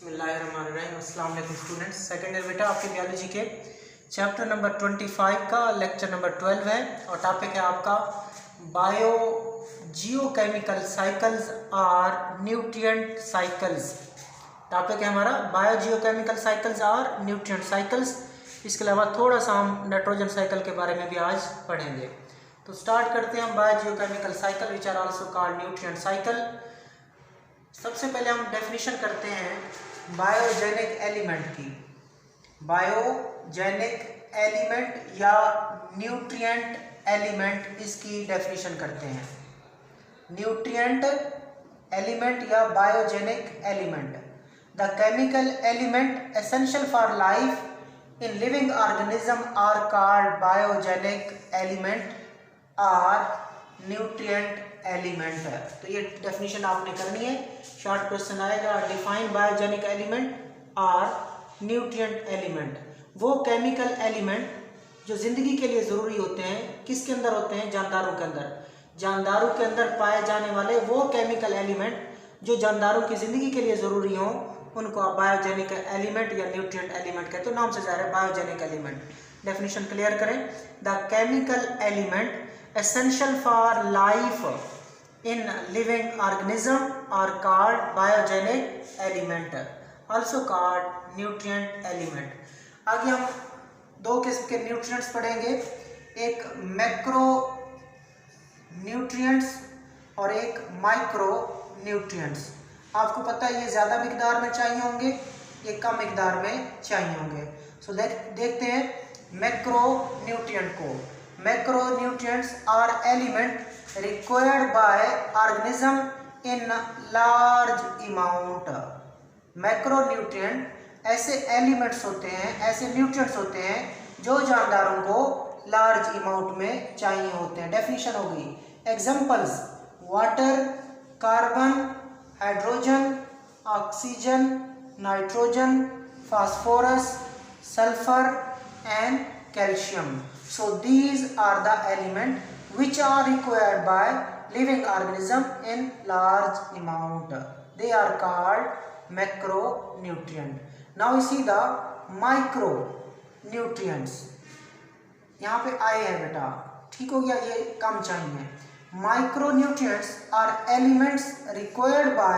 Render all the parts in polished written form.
बिस्मिल्लाहिर्रहमानिर्रहीम। अस्सलाम वालेकुम स्टूडेंट्स। सेकेंड ईयर बेटा आपके बायोलॉजी के चैप्टर नंबर 25 का लेक्चर नंबर 12 है और टॉपिक है आपका बायो जियोकेमिकल साइकिल्स और न्यूट्रिएंट साइकिल्स। टॉपिक है हमारा बायो जियोकेमिकल साइकिल्स और न्यूट्रिएंट साइकिल्स। इसके अलावा थोड़ा सा हम नाइट्रोजन साइकिल के बारे में भी आज पढ़ेंगे। तो स्टार्ट करते हैं हम biogeochemical cycle which are also called nutrient cycle. सबसे पहले हम डेफिनेशन करते हैं बायोजेनिक एलिमेंट की। बायोजेनिक एलिमेंट या न्यूट्रिएंट एलिमेंट, इसकी डेफिनेशन करते हैं। न्यूट्रिएंट एलिमेंट या biogenic element, the chemical element essential for life in living organism are called biogenic element और न्यूट्रिएंट एलिमेंट है। तो ये डेफिनेशन आपने करनी है। शॉर्ट क्वेश्चन आएगा, डिफाइन बायोजेनिक एलिमेंट और न्यूट्रिएंट एलिमेंट। वो केमिकल एलिमेंट जो जिंदगी के लिए जरूरी होते हैं, किसके अंदर होते हैं? जानदारों के अंदर। जानदारों के अंदर पाए जाने वाले वो केमिकल एलिमेंट जो जानदारों की जिंदगी के लिए जरूरी हो, उनको आप बायोजेनिक एलिमेंट या न्यूट्रिएंट एलिमेंट कहते हो। नाम से जा रहा है बायोजेनिक एलिमेंट। डेफिनेशन क्लियर करें। The chemical element essential for life in living organism are called biogenic element, also called nutrient element। आगे हम दो किस्म के न्यूट्रिएंट्स पढ़ेंगे, एक मैक्रो न्यूट्रिएंट्स और एक माइक्रो न्यूट्रिएंट्स। आपको पता है ये ज़्यादा मिकदार में चाहिए होंगे, ये कम मिकदार में चाहिए होंगे। सो देखते हैं मैक्रो न्यूट्रिएंट को। Macronutrients are element required by organism in large amount। Macronutrient ऐसे एलिमेंट्स होते हैं, ऐसे न्यूट्रिएंट्स होते हैं जो जानदारों को लार्ज अमाउंट में चाहिए होते हैं। डेफिनेशन हो गई। Examples water, carbon, hydrogen, oxygen, nitrogen, phosphorus, sulphur and calcium. So these are the elements which are required by living organism in large amount. They are called macronutrient. Now we see the micronutrients. यहाँ पे आए हैं बेटा, ठीक हो गया, ये कम चाहिए। Micronutrients are elements required by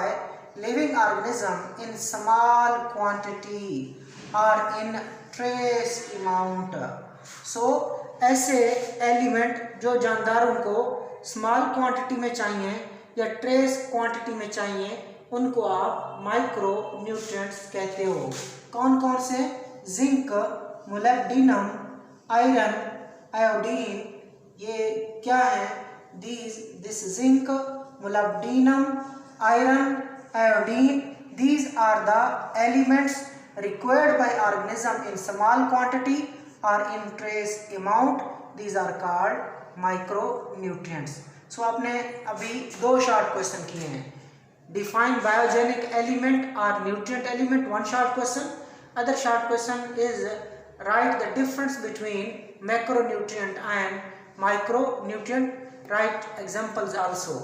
living organism in small quantity or in trace amount. So ऐसे एलिमेंट जो जानदारों को स्मॉल क्वांटिटी में चाहिए या ट्रेस क्वांटिटी में चाहिए, उनको आप माइक्रो न्यूट्रिएंट्स कहते हो। कौन कौन से? Zinc, molybdenum, iron, iodine. ये क्या है? This zinc, molybdenum, iron, iodine, these are the elements required by organism in small quantity or in trace amount. These are called micronutrients. So आपने अभी दो शॉर्ट क्वेश्चन किए हैं। Define biogenic element or nutrient element, one short question. Other short question is write the difference between macronutrient and micronutrient. Write examples also.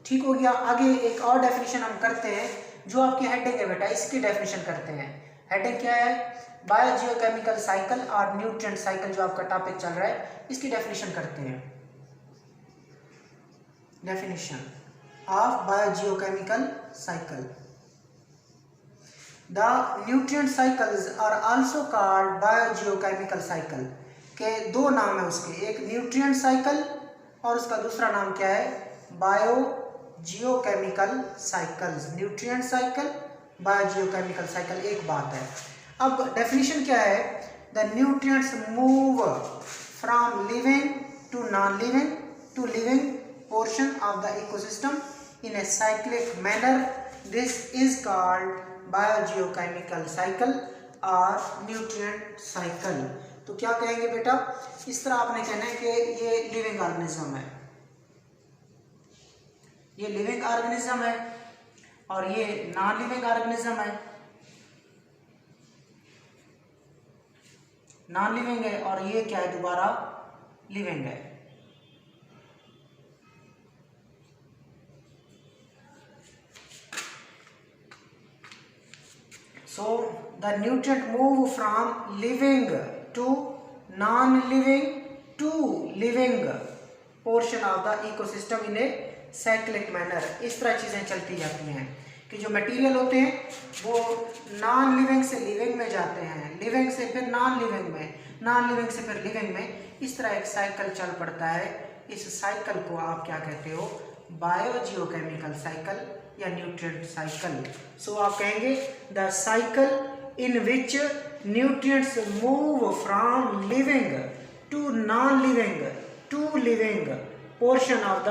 ठीक हो गया। आगे एक और डेफिनेशन हम करते हैं जो आपकी हेडिंग है बेटा, इसकी डेफिनेशन करते हैं। हेडिंग क्या है? बायोजियोकेमिकल साइकिल और न्यूट्रिएंट साइकिल, जो आपका टॉपिक चल रहा है, इसकी डेफिनेशन करते हैं। Definition of biogeochemical cycle. The nutrient cycles are also called biogeochemical cycle. के दो नाम है उसके, एक न्यूट्रिएंट साइकिल और उसका दूसरा नाम क्या है? Biogeochemical cycles. Nutrient cycle, biogeochemical cycle एक बात है। अब डेफिनेशन क्या है? The nutrients move from living to non living to living portion of the ecosystem in a cyclic manner. This is called biogeochemical cycle और न्यूट्रिएंट साइकिल। तो क्या कहेंगे बेटा? इस तरह आपने कहना है कि ये लिविंग ऑर्गेनिज्म है, ये लिविंग ऑर्गेनिज्म है और ये नॉन लिविंग ऑर्गेनिज्म है। नॉन लिविंग है और ये क्या है? दोबारा लिविंग है। So the nutrient move from living to non-living to living portion of the ecosystem in a cyclic manner. इस तरह चीज़ें चलती जाती हैं कि जो मटेरियल होते हैं वो नॉन लिविंग से लिविंग में जाते हैं, लिविंग से फिर नॉन लिविंग में, नॉन लिविंग से फिर लिविंग में, इस तरह एक साइकिल चल पड़ता है। इस साइकिल को आप क्या कहते हो? बायोजियोकेमिकल साइकिल या न्यूट्रिएंट साइकिल। सो आप कहेंगे the cycle in which nutrients move from living to non living to living portion of the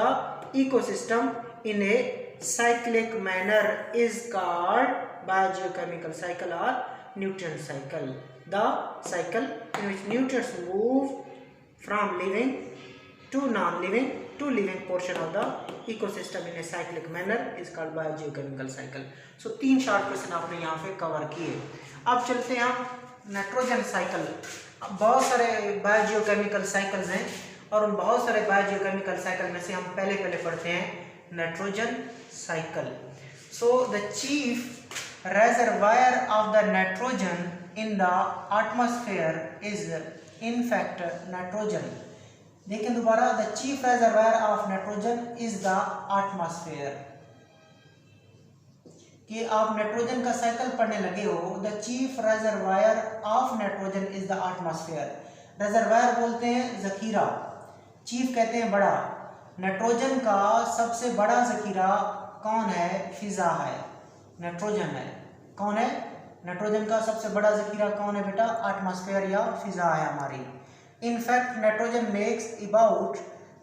ecosystem in a cyclic manner is called biogeochemical cycle or nutrient cycle. The cycle in which nutrients move from living to non-living to living portion of the ecosystem in a cyclic manner is called biogeochemical cycle. So 3 short question आपने यहाँ पे cover किए। अब चलते हैं हम nitrogen cycle. बहुत सारे बायोजियोकेमिकल साइकिल्स हैं और उन बहुत सारे बायोजियोकेमिकल साइकिल में से हम पहले पढ़ते हैं nitrogen cycle. So the chief reservoir of the nitrogen in the atmosphere is in fact nitrogen. देखें दोबारा, the chief reservoir of nitrogen is the atmosphere. कि आप नाइट्रोजन का साइकिल पढ़ने लगे हो, the chief reservoir of nitrogen is the atmosphere. reservoir बोलते हैं जखीरा, चीफ कहते हैं बड़ा। नाइट्रोजन का सबसे बड़ा जखीरा कौन है? फिजा है, नाइट्रोजन है। कौन है? नाइट्रोजन का सबसे बड़ा जखीरा कौन है बेटा? एटमॉस्फेयर या फिजा है हमारी। In fact nitrogen makes about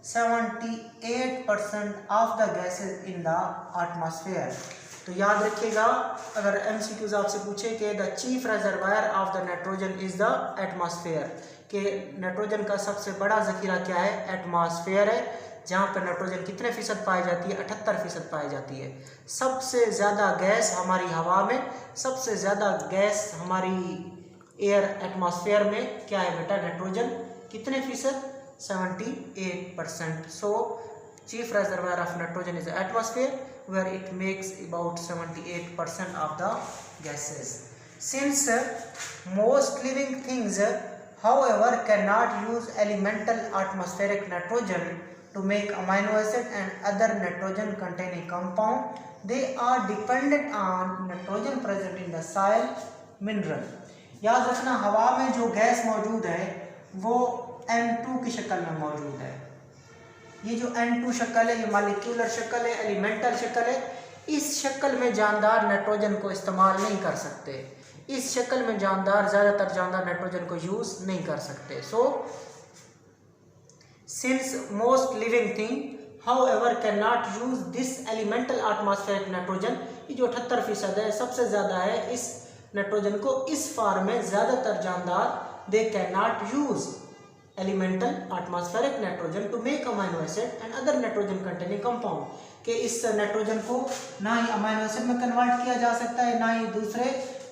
78% of the gases in the atmosphere. तो याद रखिएगा, अगर एमसीक्यूज आपसे पूछे कि the chief reservoir of the nitrogen is the atmosphere, कि नाइट्रोजन का सबसे बड़ा जखीरा क्या है? एटमॉस्फेयर है, जहाँ पर नाइट्रोजन कितने फीसद पाई जाती है? 78% पाई जाती है। सबसे ज़्यादा गैस हमारी हवा में, सबसे ज़्यादा गैस हमारी एयर एटमॉस्फेयर में क्या है बेटा? नाइट्रोजन। कितने फीसद? 78%। So chief reservoir of nitrogen is atmosphere where it makes about 78% of the gases. Since most living things however cannot use elemental atmospheric nitrogen to make amino acid and other nitrogen containing compound, they are dependent on nitrogen present in the soil mineral. याद रखना, हवा में जो gas मौजूद है वो N2 की शक्ल में मौजूद है। ये जो N2 शक्ल है, ये मॉलिक्यूलर शक्ल है, एलिमेंटल शक्ल है। इस शक्ल में जानदार नाइट्रोजन को इस्तेमाल नहीं कर सकते। इस शक्ल में जानदार, ज़्यादातर जानदार नाइट्रोजन को यूज़ नहीं कर सकते। सो since most living thing however cannot use this elemental atmospheric nitrogen, ये जो 78% है, सबसे ज़्यादा है इस नाइट्रोजन को इस फॉर्म में, ज़्यादातर जानदार they cannot use elemental atmospheric nitrogen to make amino acid and other nitrogen containing compound, कि इस नाइट्रोजन को ना ही अमाइनो एसिड में कन्वर्ट किया जा सकता है, ना ही दूसरे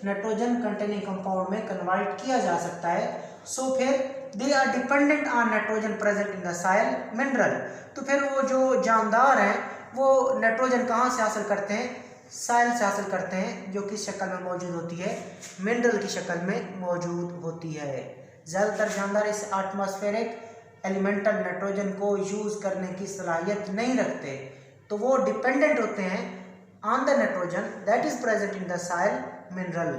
नाइट्रोजन कंटेनिंग कंपाउंड में कन्वर्ट किया जा सकता है। सो फिर they are dependent on nitrogen present in the soil mineral. तो फिर वो जो जानदार हैं वो नाइट्रोजन कहाँ से हासिल करते हैं? सॉइल से हासिल करते हैं, जो किस शक्ल में मौजूद होती है? मिनरल की शक्ल में मौजूद होती है। ज़्यादातर जानदार इस एटमॉस्फेरिक एलिमेंटल नाइट्रोजन को यूज़ करने की सलाहियत नहीं रखते, तो वो डिपेंडेंट होते हैं on the nitrogen that is present in the soil mineral.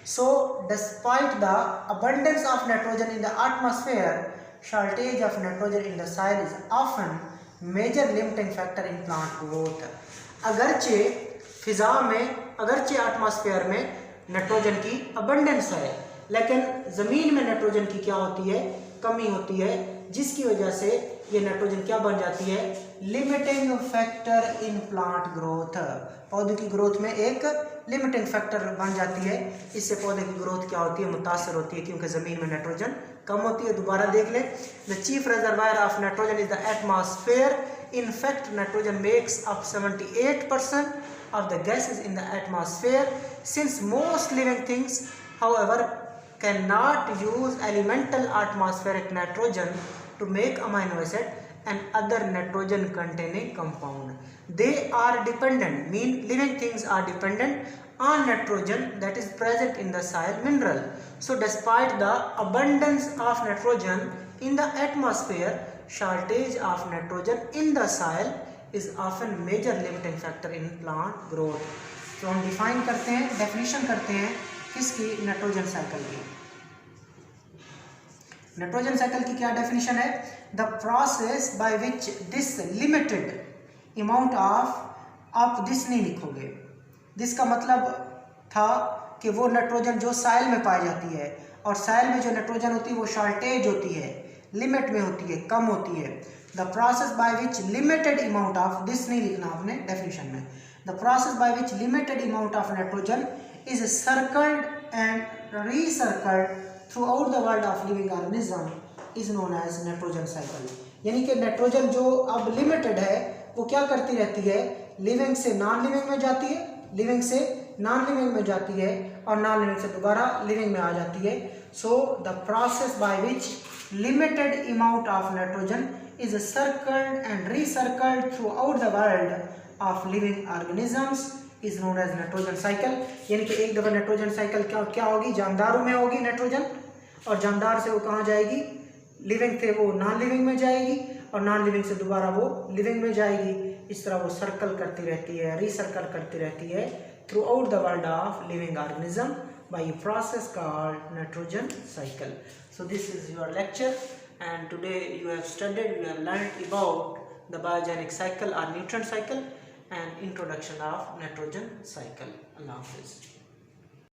So despite the abundance of nitrogen in the atmosphere, shortage of nitrogen in the soil is often major limiting factor in plant growth. अगरचे फिजा में, अगरचे atmosphere में nitrogen की abundance है, लेकिन ज़मीन में nitrogen की क्या होती है? कमी होती है, जिसकी वजह से ये नाइट्रोजन क्या बन जाती है? Limiting factor in plant growth. पौधे की ग्रोथ में एक लिमिटिंग फैक्टर बन जाती है। इससे पौधे की ग्रोथ क्या होती है? मुतासर होती है, क्योंकि ज़मीन में नाइट्रोजन कम होती है। दोबारा देख लें, the chief reservoir of nitrogen is the atmosphere. In fact nitrogen makes up 78% of the gases in the atmosphere. Since most living things however cannot use elemental atmospheric nitrogen to make amino acid and other nitrogen containing compound. They are dependent, mean living things are dependent on nitrogen that is present in the soil mineral. So despite the abundance of nitrogen in the atmosphere, shortage of nitrogen in the soil is often major limiting factor in plant growth. तो हम define करते हैं, definition करते हैं किसकी, nitrogen cycle की। Nitrogen cycle की क्या डेफिनेशन है? The process by which this limited amount of, आप दिस नहीं लिखोगे, दिस का मतलब था कि वो नाइट्रोजन जो साइल में पाई जाती है, और साइल में जो नाइट्रोजन होती है वो शॉर्टेज होती है, लिमिट में होती है, कम होती है। The process by which limited amount of, this नहीं लिखना आपने डेफिनेशन में, the process by which limited amount of nitrogen is circled and recircled throughout the world of living organism is known as nitrogen cycle. यानी कि nitrogen जो अब limited है वो क्या करती रहती है, लिविंग से नॉन लिविंग में जाती है, लिविंग से नॉन लिविंग में जाती है, और नॉन लिविंग से दोबारा लिविंग में आ जाती है। So the process by which limited amount of nitrogen is circled and recircled throughout the world of living organisms is known as nitrogen cycle. यानी कि एक दफ़ा नाइट्रोजन साइकिल क्या होगी, जानदारों में होगी नाइट्रोजन, और जानदार से वो कहाँ जाएगी, लिविंग से वो नॉन लिविंग में जाएगी, और नॉन लिविंग से दोबारा वो लिविंग में जाएगी। इस तरह वो सर्कल करती रहती है, रीसर्कल करती रहती है through out the world of living organism by a process called nitrogen cycle. So this is your lecture, and today you have learned about the biogenic cycle or nutrient cycle and introduction of nitrogen cycle. Allah Hafiz.